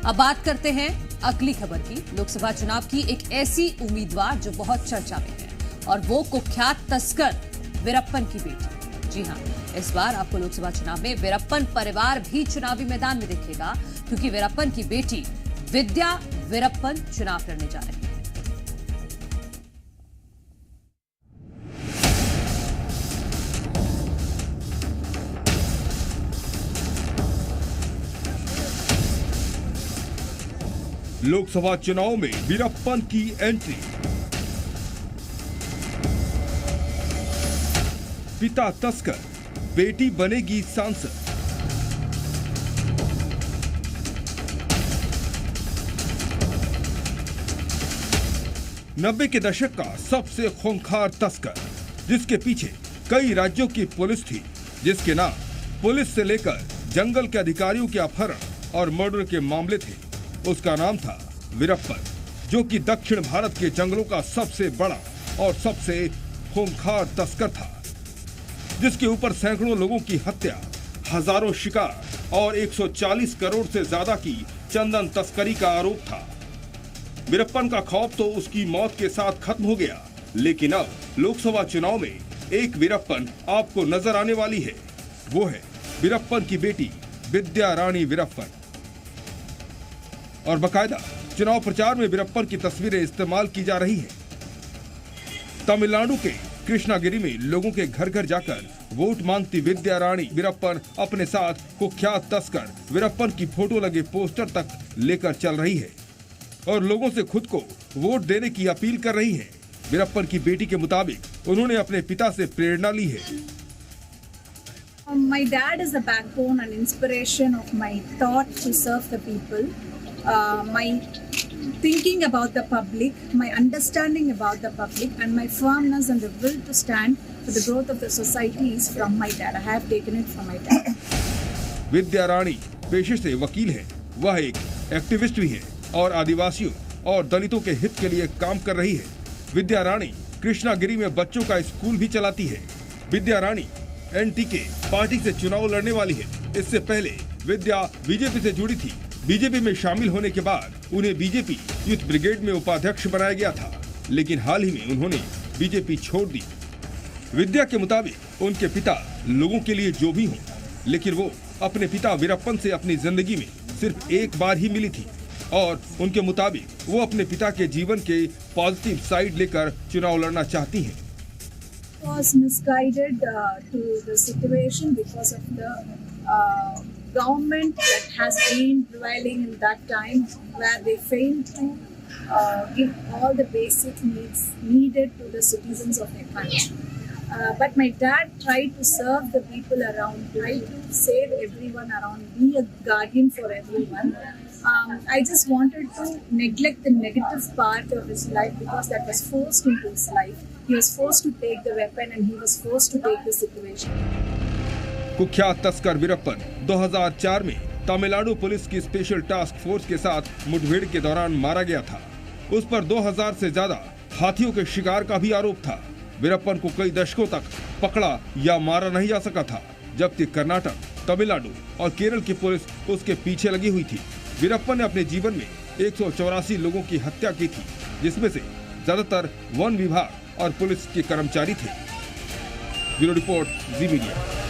अब बात करते हैं अगली खबर की। लोकसभा चुनाव की एक ऐसी उम्मीदवार जो बहुत चर्चा में है और वो कुख्यात तस्कर वीरप्पन की बेटी। जी हां, इस बार आपको लोकसभा चुनाव में वीरप्पन परिवार भी चुनावी मैदान में दिखेगा, क्योंकि वीरप्पन की बेटी विद्या वीरप्पन चुनाव लड़ने जा रही है। लोकसभा चुनाव में वीरप्पन की एंट्री। पिता तस्कर, बेटी बनेगी सांसद। नब्बे के दशक का सबसे खूंखार तस्कर, जिसके पीछे कई राज्यों की पुलिस थी, जिसके नाम पुलिस से लेकर जंगल के अधिकारियों के अपहरण और मर्डर के मामले थे, उसका नाम था वीरप्पन, जो कि दक्षिण भारत के जंगलों का सबसे बड़ा और सबसे खूंखार तस्कर था, जिसके ऊपर सैकड़ों लोगों की हत्या, हजारों शिकार और 140 करोड़ से ज्यादा की चंदन तस्करी का आरोप था। वीरप्पन का खौफ तो उसकी मौत के साथ खत्म हो गया, लेकिन अब लोकसभा चुनाव में एक वीरप्पन आपको नजर आने वाली है। वो है वीरप्पन की बेटी विद्या रानी वीरप्पन। और बकायदा चुनाव प्रचार में वीरप्पन की तस्वीरें इस्तेमाल की जा रही हैं। तमिलनाडु के कृष्णागिरी में लोगों के घर घर जाकर वोट मांगती विद्या रानी वीरप्पन अपने साथ कुख्यात तस्कर वीरप्पन की फोटो लगे पोस्टर तक लेकर चल रही है और लोगों से खुद को वोट देने की अपील कर रही है। वीरप्पन की बेटी के मुताबिक उन्होंने अपने पिता से प्रेरणा ली है। My dad is the backbone and inspiration of my thought to serve the people. My thinking about the public, my understanding about the public, and my firmness and the will to stand for the growth of the society is from my dad. I have taken it from my dad. विद्या रानी पेशे से वकील है। वह एक activist भी है और आदिवासियों और दलितों के हित के लिए काम कर रही है। विद्या रानी कृष्णागिरी में बच्चों का स्कूल भी चलाती है। विद्या रानी एनटीके पार्टी से चुनाव लड़ने वाली है। इससे पहले विद्या बीजेपी से जुड़ी थी। बीजेपी में शामिल होने के बाद उन्हें बीजेपी यूथ ब्रिगेड में उपाध्यक्ष बनाया गया था, लेकिन हाल ही में उन्होंने बीजेपी छोड़ दी। विद्या के मुताबिक उनके पिता लोगों के लिए जो भी हों, लेकिन वो अपने पिता वीरप्पन से अपनी जिंदगी में सिर्फ एक बार ही मिली थी और उनके मुताबिक वो अपने पिता के जीवन के पॉजिटिव साइड लेकर चुनाव लड़ना चाहती हैं। Was misguided to the situation because of the government that has been prevailing in that time, where they failed to give all the basic needs needed to the citizens of their country. But my dad tried to serve the people around, tried to save everyone around, be a guardian for everyone. I just wanted to neglect the negative part of his life because that was forced into his life. He was forced to take the weapon and he was forced to take the situation. कुख्यात तस्कर वीरप्पन 2004 में Tamil Nadu police की special task force के साथ मुठभेड़ के दौरान मारा गया था। उस पर 2000 से ज्यादा हाथियों के शिकार का भी आरोप था। वीरप्पन को कई दशकों तक पकड़ा या मारा नहीं जा सका था, जबकि कर्नाटक, तमिलनाडु और केरल की पुलिस उसके पीछे लगी हुई थी। वीरप्पन ने अपने जीवन में 184 लोगों की हत्या की थी, जिसमें से ज्यादातर वन विभाग और पुलिस के कर्मचारी थे। ब्यूरो रिपोर्ट, जी मीडिया।